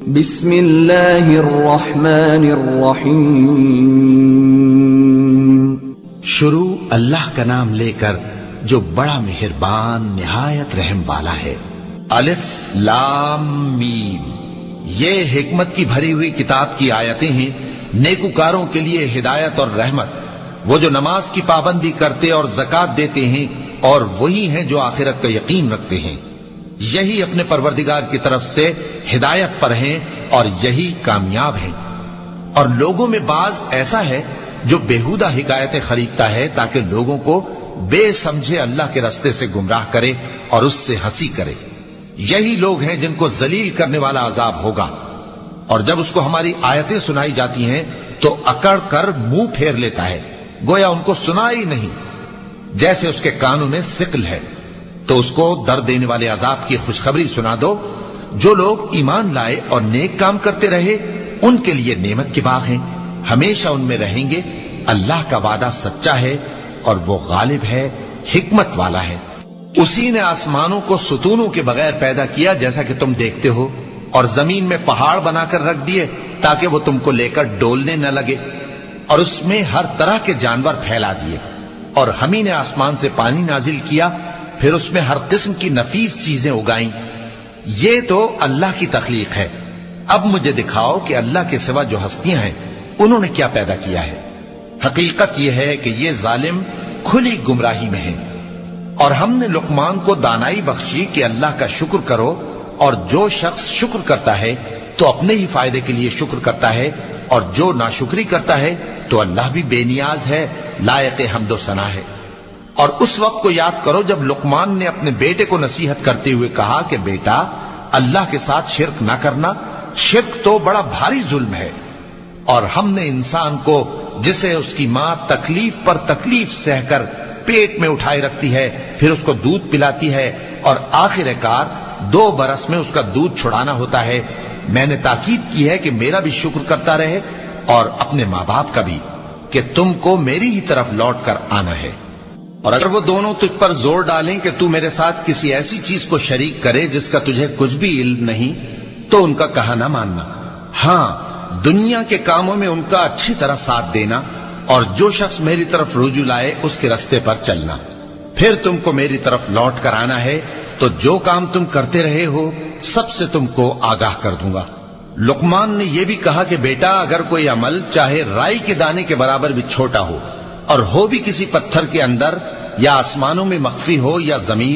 بسم اللہ الرحمن الرحیم، شروع اللہ کا نام لے کر جو بڑا مہربان نہایت رحم والا ہے۔ الف لام میم، یہ حکمت کی بھری ہوئی کتاب کی آیتیں ہیں، نیکوکاروں کے لیے ہدایت اور رحمت، وہ جو نماز کی پابندی کرتے اور زکوٰۃ دیتے ہیں، اور وہی ہیں جو آخرت کا یقین رکھتے ہیں، یہی اپنے پروردگار کی طرف سے ہدایت پر ہیں اور یہی کامیاب ہیں۔ اور لوگوں میں بعض ایسا ہے جو بیہودہ حکایتیں خریدتا ہے تاکہ لوگوں کو بے سمجھے اللہ کے راستے سے گمراہ کرے اور اس سے ہنسی کرے، یہی لوگ ہیں جن کو ذلیل کرنے والا عذاب ہوگا۔ اور جب اس کو ہماری آیتیں سنائی جاتی ہیں تو اکڑ کر منہ پھیر لیتا ہے، گویا ان کو سنا ہی نہیں، جیسے اس کے کانوں میں ثقل ہے۔ تو اس کو درد دینے والے عذاب کی خوشخبری سنا دو۔ جو لوگ ایمان لائے اور نیک کام کرتے رہے ان کے لیے نعمت کے باغ ہیں، ہمیشہ ان میں رہیں گے۔ اللہ کا وعدہ سچا ہے اور وہ غالب ہے، حکمت والا ہے۔ اسی نے آسمانوں کو ستونوں کے بغیر پیدا کیا جیسا کہ تم دیکھتے ہو، اور زمین میں پہاڑ بنا کر رکھ دیے تاکہ وہ تم کو لے کر ڈولنے نہ لگے، اور اس میں ہر طرح کے جانور پھیلا دیے۔ اور ہم ہی نے آسمان سے پانی نازل کیا، پھر اس میں ہر قسم کی نفیس چیزیں اگائیں۔ یہ تو اللہ کی تخلیق ہے۔ اب مجھے دکھاؤ کہ اللہ کے سوا جو ہستیاں ہیں انہوں نے کیا پیدا کیا ہے۔ حقیقت یہ ہے کہ یہ ظالم کھلی گمراہی میں ہیں۔ اور ہم نے لقمان کو دانائی بخشی کہ اللہ کا شکر کرو، اور جو شخص شکر کرتا ہے تو اپنے ہی فائدے کے لیے شکر کرتا ہے، اور جو ناشکری کرتا ہے تو اللہ بھی بے نیاز ہے، لائق حمد و ثنا ہے۔ اور اس وقت کو یاد کرو جب لقمان نے اپنے بیٹے کو نصیحت کرتے ہوئے کہا کہ بیٹا، اللہ کے ساتھ شرک نہ کرنا، شرک تو بڑا بھاری ظلم ہے۔ اور ہم نے انسان کو، جسے اس کی ماں تکلیف پر تکلیف سہ کر پیٹ میں اٹھائے رکھتی ہے، پھر اس کو دودھ پلاتی ہے، اور آخر کار 2 برس میں اس کا دودھ چھڑانا ہوتا ہے، میں نے تاکید کی ہے کہ میرا بھی شکر کرتا رہے اور اپنے ماں باپ کا بھی، کہ تم کو میری ہی طرف لوٹ کر آنا ہے۔ اور اگر وہ دونوں تجھ پر زور ڈالیں کہ تو میرے ساتھ کسی ایسی چیز کو شریک کرے جس کا تجھے کچھ بھی علم نہیں، تو ان کا کہا نہ ماننا، ہاں دنیا کے کاموں میں ان کا اچھی طرح ساتھ دینا، اور جو شخص میری طرف رجوع لائے اس کے راستے پر چلنا، پھر تم کو میری طرف لوٹ کر آنا ہے، تو جو کام تم کرتے رہے ہو سب سے تم کو آگاہ کر دوں گا۔ لقمان نے یہ بھی کہا کہ بیٹا، اگر کوئی عمل چاہے رائی کے دانے کے برابر بھی چھوٹا ہو، اور ہو بھی کسی پتھر کے اندر یا آسمانوں میں مخفی ہو یا زمین